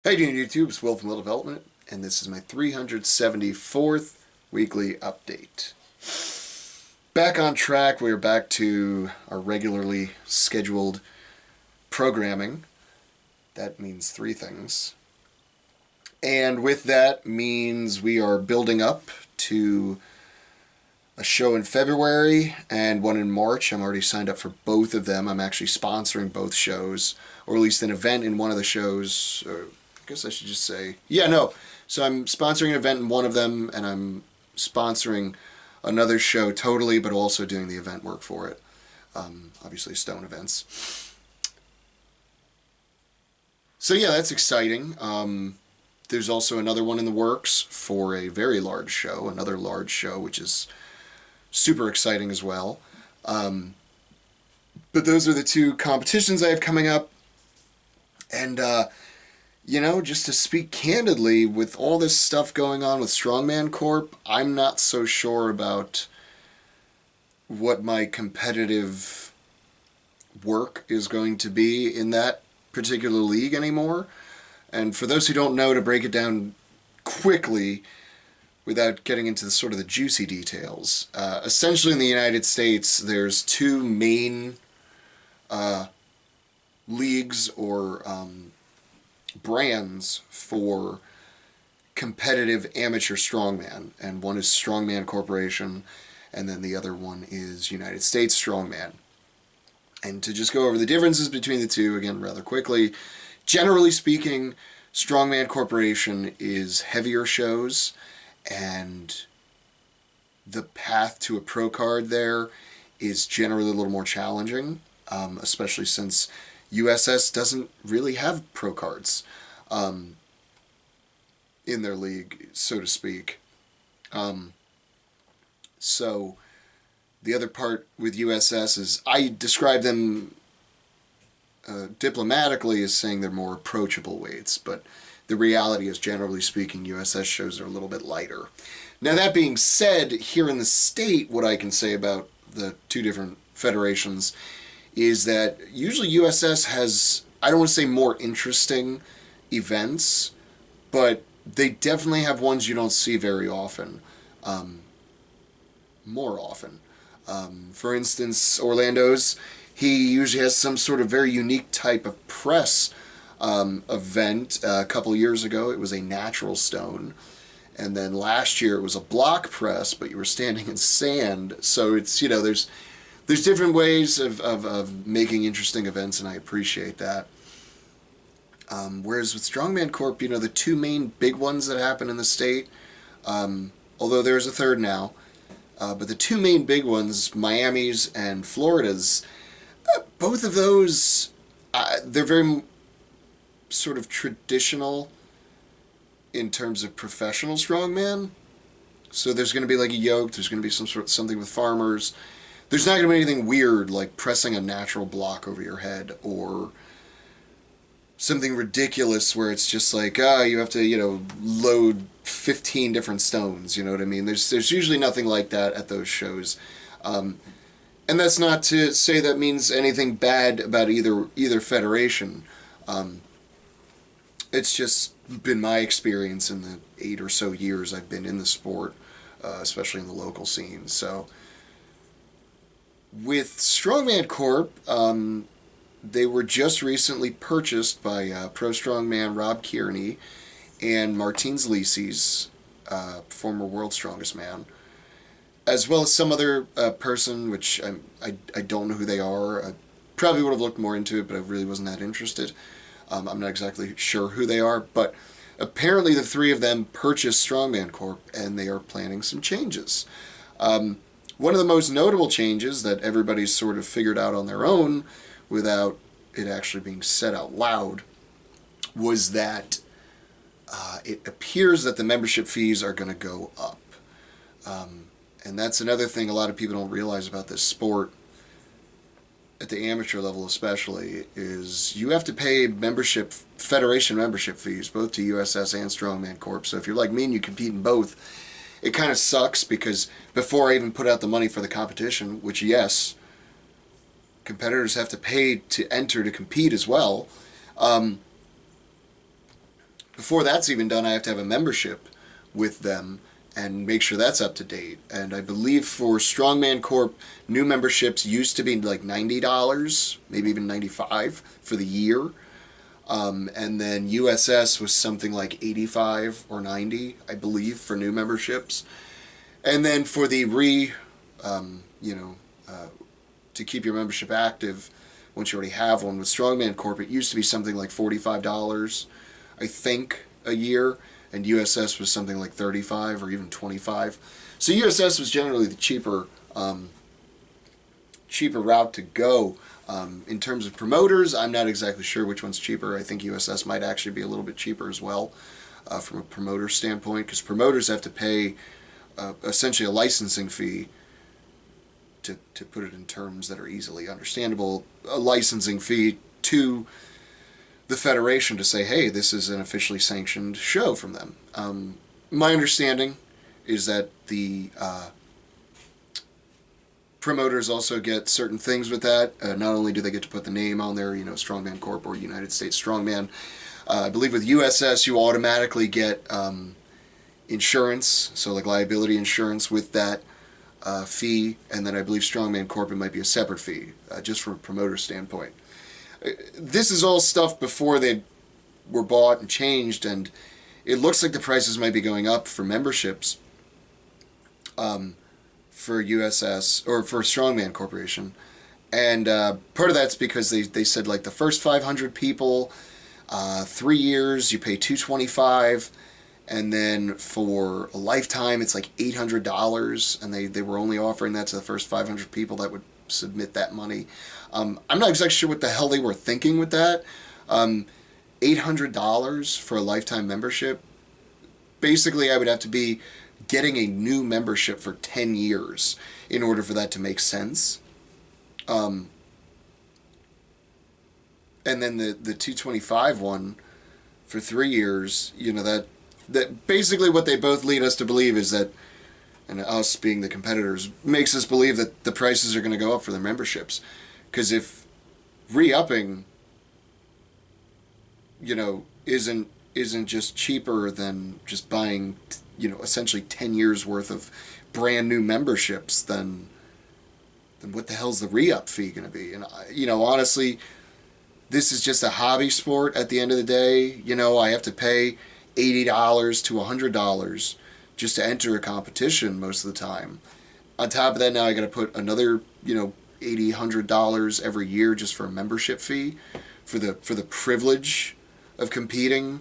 Hey, doing YouTube? It's Will from Little Development, and this is my 374th weekly update. Back on track. We're back to our regularly scheduled programming. That means three things. And with that means we are building up to a show in February and one in March. I'm already signed up for both of them. I'm actually sponsoring both shows, or at least an event in one of the shows. I guess I should just say, So I'm sponsoring an event in one of them, and I'm sponsoring another show totally, but also doing the event work for it. Obviously, Stone events. So yeah, that's exciting. There's also another one in the works for a very large show, another large show, which is super exciting as well. But those are the two competitions I have coming up. And, just to speak candidly, with all this stuff going on with Strongman Corp, I'm not so sure about what my competitive work is going to be in that particular league anymore. And for those who don't know, to break it down quickly, without getting into the juicy details, essentially in the United States, there's two main leagues or brands for competitive amateur strongman, and one is Strongman Corporation, and then the other one is United States Strongman. And to just go over the differences between the two again rather quickly, generally speaking, Strongman Corporation is heavier shows, and the path to a pro card there is generally a little more challenging, especially since USS doesn't really have pro cards in their league, so to speak. So the other part with USS is I describe them diplomatically as saying they're more approachable weights, but the reality is, generally speaking, USS shows are a little bit lighter. Now, that being said, here in the state, what I can say about the two different federations is that usually USS has, I don't want to say more interesting events, but they definitely have ones you don't see very often, more often. For instance, Orlando's, he usually has some sort of very unique type of press event. A couple of years ago, it was a natural stone. And then last year, it was a block press, but you were standing in sand. So it's, there's different ways of making interesting events, and I appreciate that. Whereas with Strongman Corp, the two main big ones that happen in the state, although there's a third now, but the two main big ones, Miami's and Florida's, both of those, they're very sort of traditional in terms of professional strongman. So there's going to be like a yoke, there's going to be something with farmers. There's not going to be anything weird like pressing a natural block over your head or something ridiculous where it's just like, you have to, load 15 different stones, you know what I mean? There's usually nothing like that at those shows. And that's not to say that means anything bad about either federation. It's just been my experience in the 8 or so years I've been in the sport, especially in the local scene. So with Strongman Corp, they were just recently purchased by Pro Strongman Rob Kearney and Martins Lisi's, former World's Strongest Man, as well as some other person, which I don't know who they are. I probably would have looked more into it, but I really wasn't that interested. I'm not exactly sure who they are, but apparently the three of them purchased Strongman Corp, and they are planning some changes. One of the most notable changes that everybody's sort of figured out on their own without it actually being said out loud was that it appears that the membership fees are going to go up. And that's another thing a lot of people don't realize about this sport, at the amateur level especially, is you have to pay federation membership fees, both to USS and Strongman Corp. So if you're like me and you compete in both, it kind of sucks because before I even put out the money for the competition, which yes, competitors have to pay to enter to compete as well, before that's even done, I have to have a membership with them and make sure that's up to date. And I believe for Strongman Corp, new memberships used to be like $90, maybe even $95 for the year. And then USS was something like 85 or 90, I believe, for new memberships. And then for the you know, to keep your membership active, once you already have one with Strongman Corp, it used to be something like $45, I think, a year, and USS was something like 35 or even 25. So USS was generally the cheaper route to go. In terms of promoters, I'm not exactly sure which one's cheaper. I think USS might actually be a little bit cheaper as well from a promoter standpoint, because promoters have to pay essentially a licensing fee, to put it in terms that are easily understandable, a licensing fee to the Federation to say, hey, this is an officially sanctioned show from them. My understanding is that the promoters also get certain things with that. Not only do they get to put the name on there, you know, Strongman Corp or United States Strongman, I believe with USS you automatically get insurance, so like liability insurance with that fee, and then I believe Strongman Corp, it might be a separate fee, just from a promoter standpoint. This is all stuff before they were bought and changed, and it looks like the prices might be going up for memberships for USS, or for Strongman Corporation. And part of that's because they said like the first 500 people, 3 years, you pay $225, and then for a lifetime it's like $800, and they were only offering that to the first 500 people that would submit that money. I'm not exactly sure what the hell they were thinking with that. $800 for a lifetime membership. Basically, I would have to be getting a new membership for 10 years in order for that to make sense. And then the 225 one for 3 years, you know, that basically what they both lead us to believe is that, and us being the competitors, makes us believe that the prices are going to go up for their memberships. Because if re-upping, you know, isn't just cheaper than just buying, you know, essentially 10 years worth of brand new memberships, then what the hell's the re-up fee going to be? And, you know, honestly, this is just a hobby sport at the end of the day. You know, I have to pay $80 to $100 just to enter a competition most of the time. On top of that, now I got to put another, you know, $80, $100 every year just for a membership fee, for the privilege of competing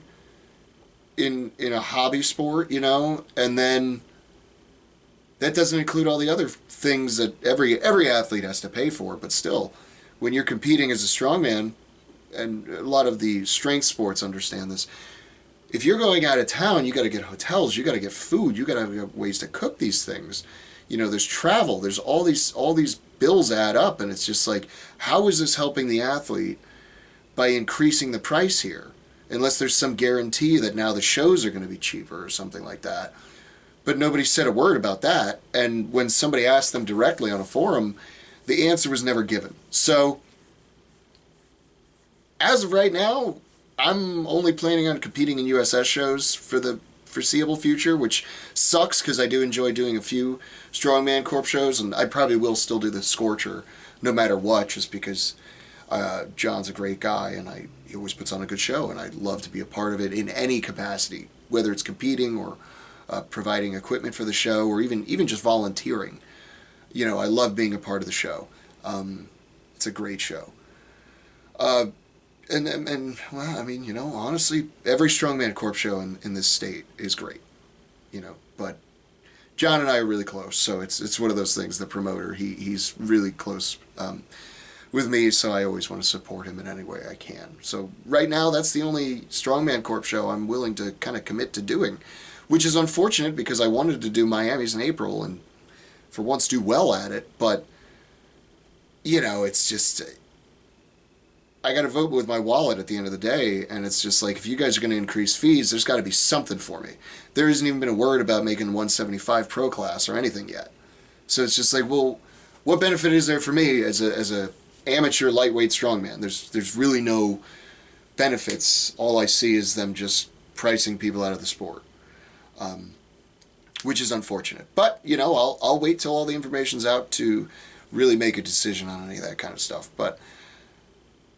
in a hobby sport, you know. And then that doesn't include all the other things that every athlete has to pay for. But still, when you're competing as a strongman, and a lot of the strength sports understand this, if you're going out of town, you got to get hotels, you got to get food, you got to have ways to cook these things. You know, there's travel, there's all these bills add up, and it's just like, how is this helping the athlete by increasing the price here? Unless there's some guarantee that now the shows are going to be cheaper or something like that. But nobody said a word about that, and when somebody asked them directly on a forum, the answer was never given. So, as of right now, I'm only planning on competing in USS shows for the foreseeable future, which sucks because I do enjoy doing a few Strongman Corp shows, and I probably will still do the Scorcher no matter what, just because John's a great guy, and he always puts on a good show, and I'd love to be a part of it in any capacity, whether it's competing or providing equipment for the show, or even just volunteering. You know, I love being a part of the show. It's a great show. And well, I mean, you know, honestly, every Strongman Corp show in this state is great, you know. But John and I are really close, so it's one of those things. The promoter, he's really close with me, so I always want to support him in any way I can. So right now, that's the only Strongman Corp show I'm willing to kind of commit to doing, which is unfortunate because I wanted to do Miami's in April and for once do well at it, but you know, it's just, I got to vote with my wallet at the end of the day, and it's just like, if you guys are going to increase fees, there's got to be something for me. There hasn't even been a word about making 175 pro class or anything yet. So it's just like, well, what benefit is there for me as a amateur lightweight strongman? There's really no benefits. All I see is them just pricing people out of the sport, which is unfortunate. But, you know, I'll wait till all the information's out to really make a decision on any of that kind of stuff. But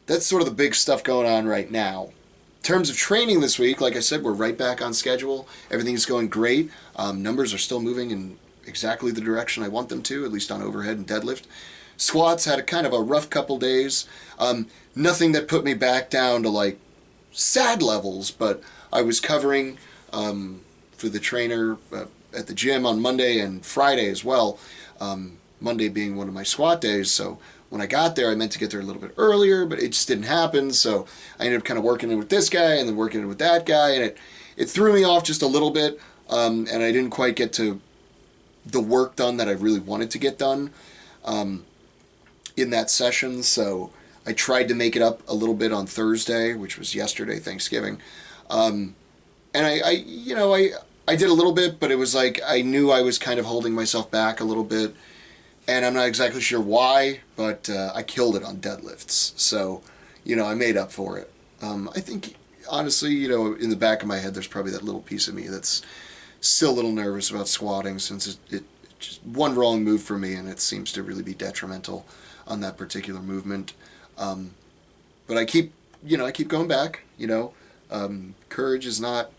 that's sort of the big stuff going on right now. In terms of training this week, like I said, we're right back on schedule. Everything's going great. Numbers are still moving in exactly the direction I want them to, at least on overhead and deadlift. Squats had a kind of a rough couple days. Nothing that put me back down to like sad levels, but I was covering for the trainer at the gym on Monday and Friday as well. Monday being one of my squat days, so when I got there, I meant to get there a little bit earlier, but it just didn't happen, so I ended up kind of working it with this guy and then working it with that guy, and it threw me off just a little bit, and I didn't quite get to the work done that I really wanted to get done in that session, so I tried to make it up a little bit on Thursday, which was yesterday, Thanksgiving, and I did a little bit, but it was like I knew I was kind of holding myself back a little bit, and I'm not exactly sure why, but I killed it on deadlifts. So, you know, I made up for it. I think, honestly, you know, in the back of my head, there's probably that little piece of me that's still a little nervous about squatting, since it just one wrong move for me, and it seems to really be detrimental on that particular movement. But I keep going back. You know, courage is not.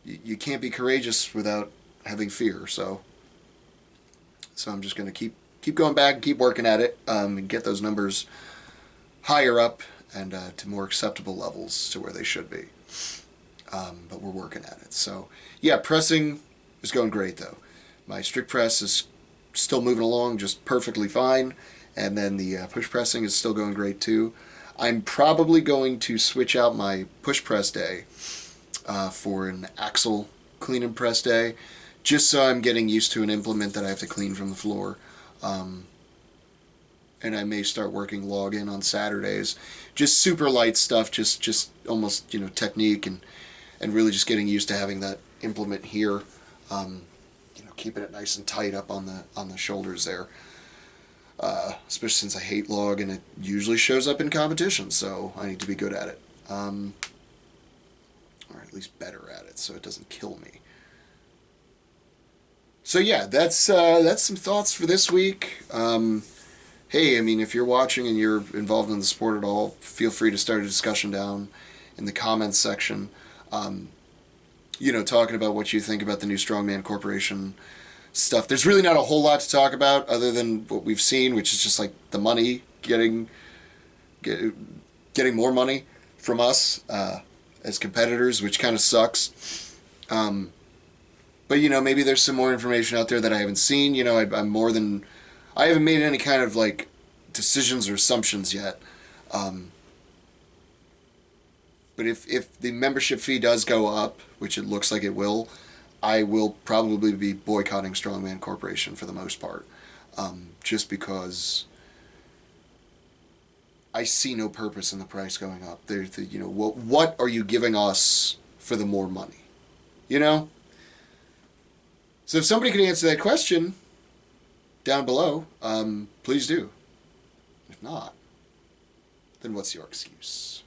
You can't be courageous without having fear. So I'm just going to keep going back and keep working at it, and get those numbers higher up and to more acceptable levels to where they should be. But we're working at it. So yeah, pressing is going great though. My strict press is still moving along just perfectly fine, and then the push pressing is still going great too. I'm probably going to switch out my push press day for an axle clean and press day, just so I'm getting used to an implement that I have to clean from the floor. And I may start working log-in on Saturdays. Just super light stuff, just almost, you know, technique and really just getting used to having that implement here. You know, keeping it nice and tight up on the shoulders there. Especially since I hate log and it usually shows up in competition, so I need to be good at it. Or at least better at it, so it doesn't kill me. So yeah, that's some thoughts for this week. Hey, I mean, if you're watching and you're involved in the sport at all, feel free to start a discussion down in the comments section. You know, talking about what you think about the new Strongman Corporation stuff. There's really not a whole lot to talk about other than what we've seen, which is just like the money, getting more money from us as competitors, which kind of sucks. But, you know, maybe there's some more information out there that I haven't seen. You know, I haven't made any kind of, like, decisions or assumptions yet. But if the membership fee does go up, which it looks like it will, I will probably be boycotting Strongman Corporation for the most part. Just because I see no purpose in the price going up. You know, what are you giving us for the more money? You know? So if somebody can answer that question down below, please do. If not, then what's your excuse?